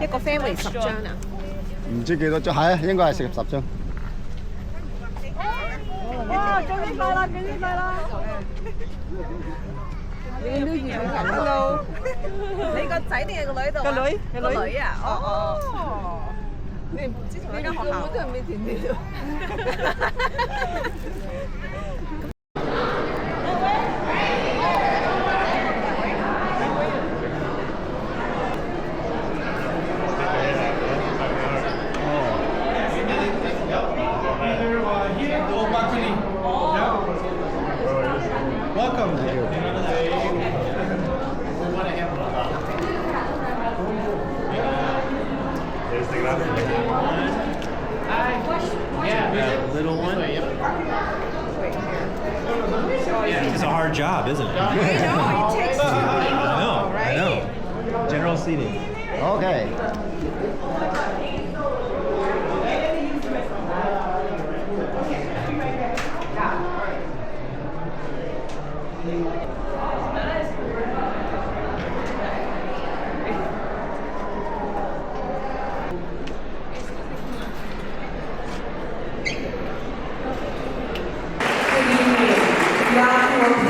一個 family 10張啊？唔知幾多張，係啊，應該係10張。哇！恭喜快樂，恭喜快樂！你都遇到人 ，hello。你個仔定係個女度？個女啊！哦。你唔知同一間學校？都係未填啲。Welcome to you. There's the that little one. It's a hard job, isn't it? I know, it takes 2 people, I know. General seating. Okay.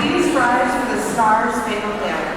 Please rise for the Stars Spangled Banner.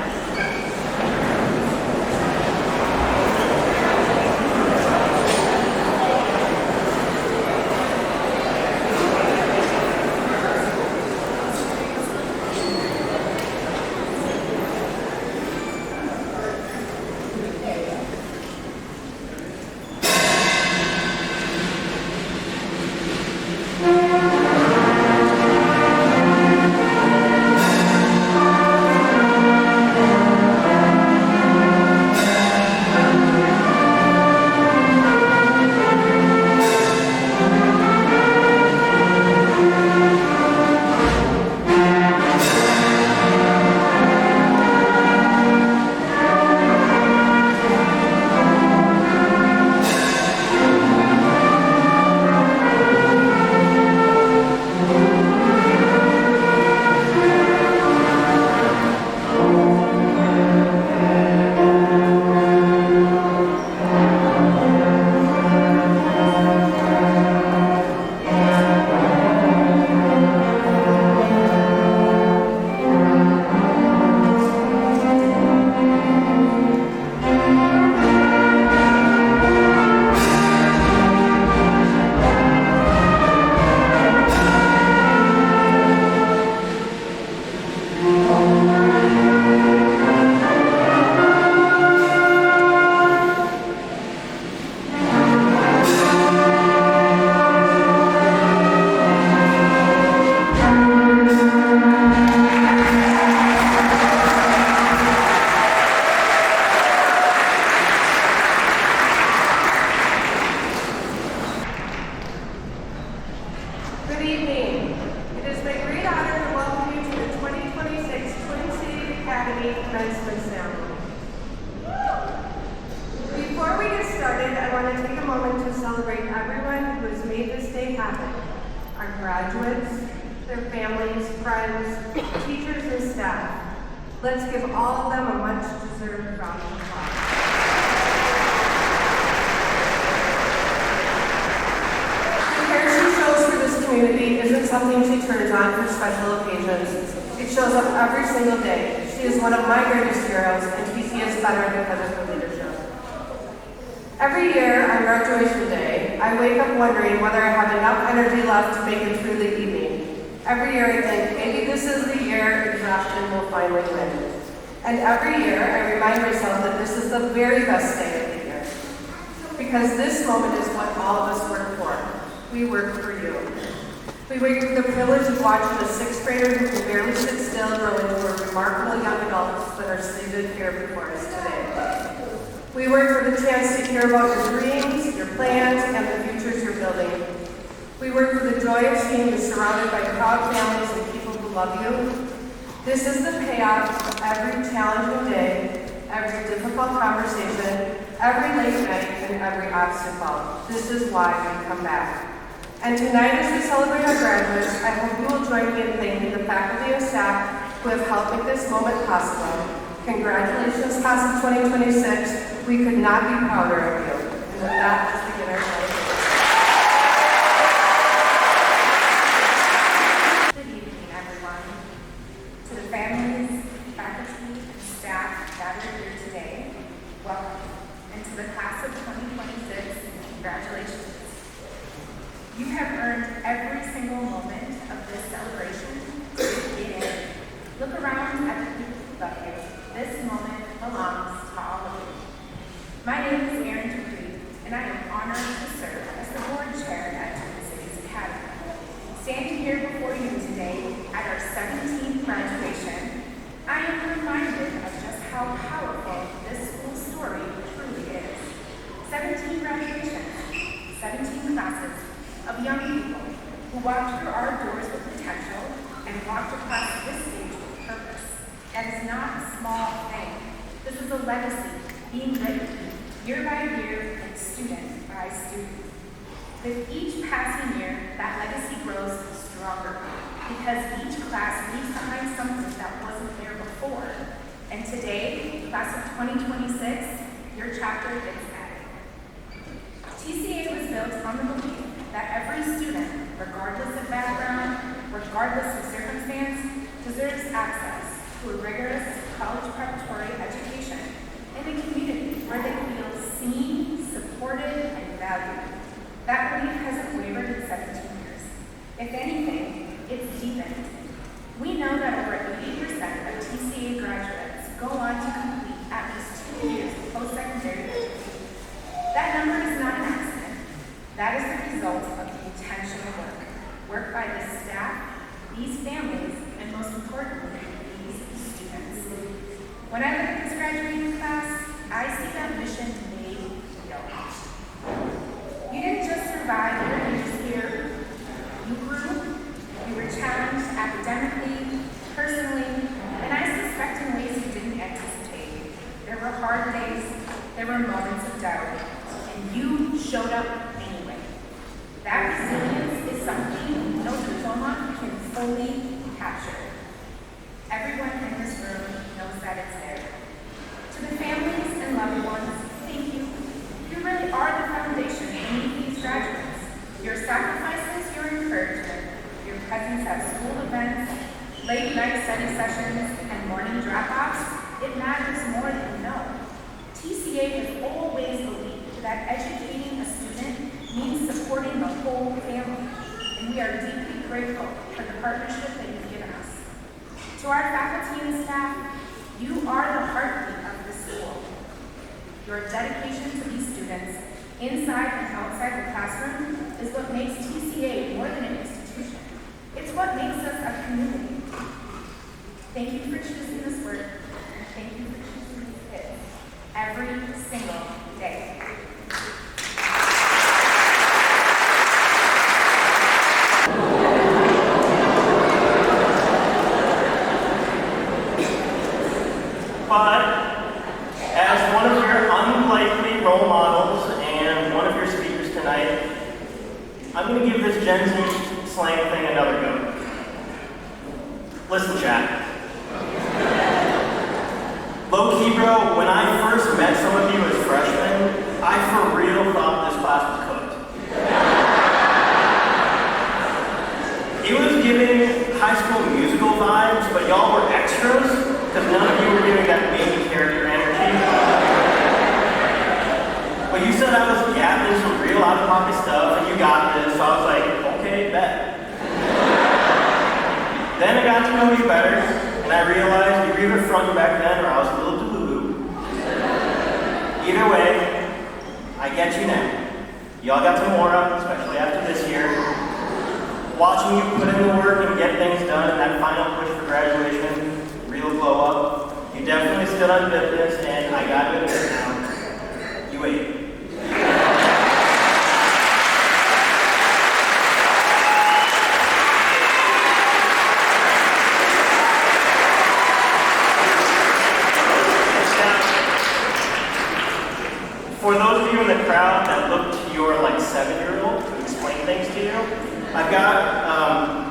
Let's give all of them a much-deserved round of applause. The hair she shows for this community isn't something she turns on for special occasions. It shows up every single day. She is one of my greatest heroes, and TC is better because of her leadership. Every year on graduation day, I wake up wondering whether I have enough energy left to make it through the evening. Every year I think, maybe this is the year exhaustion will finally win. And every year I remind myself that this is the very best day of the year. Because this moment is what all of us work for. We work for you. We work for the privilege of watching a 6th grader who can barely sit still grow into a remarkable young adults that are seated here before us today. We work for the chance to hear about your dreams, your plans, and the futures you're building. We work for the joy of seeing you surrounded by proud families and people who love you. This is the payoff of every challenging day, every difficult conversation, every late night, and every obstacle. This is why we come back. And tonight, as we celebrate our graduates, I hope you will join me in thanking the faculty and staff who have helped make this moment possible. Congratulations, class of 2026. We could not be prouder of you. And with that, let's begin our celebration. Good evening, everyone. To the families, faculty, and staff gathered here today, welcome. And to the class of 2026, congratulations. You have earned every single moment of this celebration to get in. Look around at the people who love you. This moment belongs to all of you. My name is Erin Dupree, and I am honored to serve as the board chair at Twin Cities Academy. Standing here before you today at our 17th graduation, I am reminded of just how powerful this school story truly is. 17 graduations, 17 classes of young people who walked through our doors with potential and walked across this stage with purpose. That is not a small thing. This is a legacy being written year by year and student by student. With each passing year, that legacy grows stronger because each class leaves behind something that wasn't there before. And today, class of 2026, your chapter gets added. TCA was built on the belief that every student, regardless of background, regardless of circumstance, deserves access to a rigorous college preparatory education in a community where they feel seen, supported, and valued. That belief hasn't wavered in 17 years. If anything, it's deepened. We know that over 80% of TCA graduates go on to complete at least 2 years of post-secondary education. That number is not an accident. That is the result of the intentional work by the staff, these families, and most importantly, these students. When I look at this graduating class, I see that mission made real. You didn't just survive your years here. You grew, you were challenged academically, personally, and I suspect in ways you didn't anticipate. There were hard days, there were moments of doubt, and you showed up anyway. That resilience is something no diploma can fully capture. Everyone in this room knows that it's there. To the families and loved ones, thank you. You really are the foundation beneath these graduates. Your sacrifices, your encouragement, your presence at school events, late night study sessions, and morning drop-offs, it matters more than you know. TCA has always believed that educating a student means supporting the whole family, and we are deeply grateful for the partnership that you've given us. To our faculty and staff, you are the heartbeat of this school. Your dedication to these students, inside and outside the classroom, is what makes TCA more than an institution. It's what makes us a community. Thank you for choosing this work, and thank you for choosing these kids every single day. But as one of your unlikely role models and one of your speakers tonight, I'm going to give this Gen Z slang thing another go. Listen, chat. Low-key, bro, when I first met some of you as freshmen, I for real thought this class was cooked. It was giving High School Musical vibes, but y'all were extras, because none of you were giving that main character energy. But you said I was gathering some real out-of-pocket stuff, and you got this, so I was like, okay, bet. Then I got to know you better, and I realized you were either front back then, or I was a little delulu. Either way, I get you now. Y'all got to more up, especially after this year. Watching you put in the work and get things done in that final push for graduation, real glow up. You definitely stood on business, and I got to admit now, you ate. For those of you in the crowd that look to your like 7-year-old to explain things to you, I've got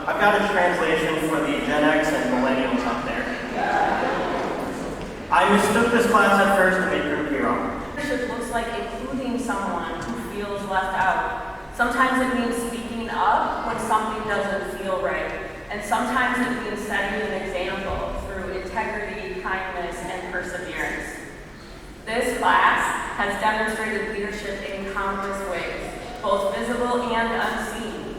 a translation for the Gen X and millennials out there. I mistook this class at first to make group hero. Leadership looks like including someone who feels left out. Sometimes it means speaking up when something doesn't feel right. And sometimes it means setting an example through integrity, kindness, and perseverance. This class has demonstrated leadership in countless ways, both visible and unseen.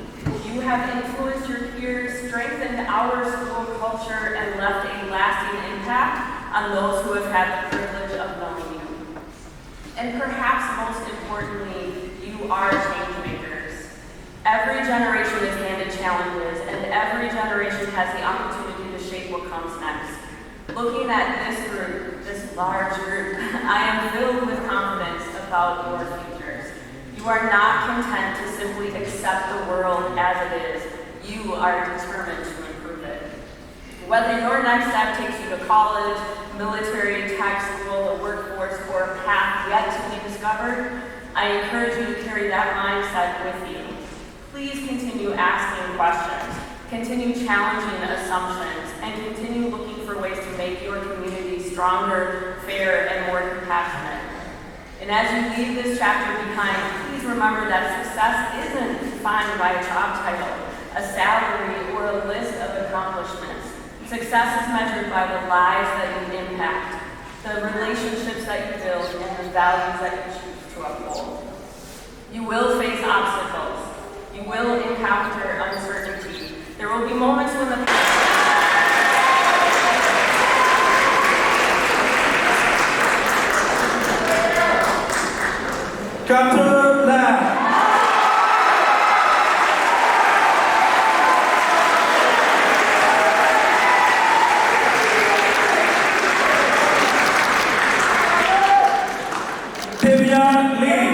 You have influenced your peers, strengthened our school culture, and left a lasting impact on those who have had the privilege of knowing you. And perhaps most importantly, you are change makers. Every generation is handed challenges, and every generation has the opportunity to shape what comes next. Looking at this group, this large group, I am filled with confidence about your futures. You are not content to simply accept the world as it is. You are determined to improve it. Whether your next step takes you to college, military, tech school, the workforce, or a path yet to be discovered, I encourage you to carry that mindset with you. Please continue asking questions, continue challenging assumptions, and continue looking for ways to make your community stronger, fair, and more compassionate. And as you leave this chapter behind, please remember that success isn't defined by a job title, a salary, or a list of accomplishments. Success is measured by the lives that you impact, the relationships that you build, and the values that you choose to uphold. You will face obstacles. You will encounter uncertainty. There will be moments when the Come to the left. Tivian Lee.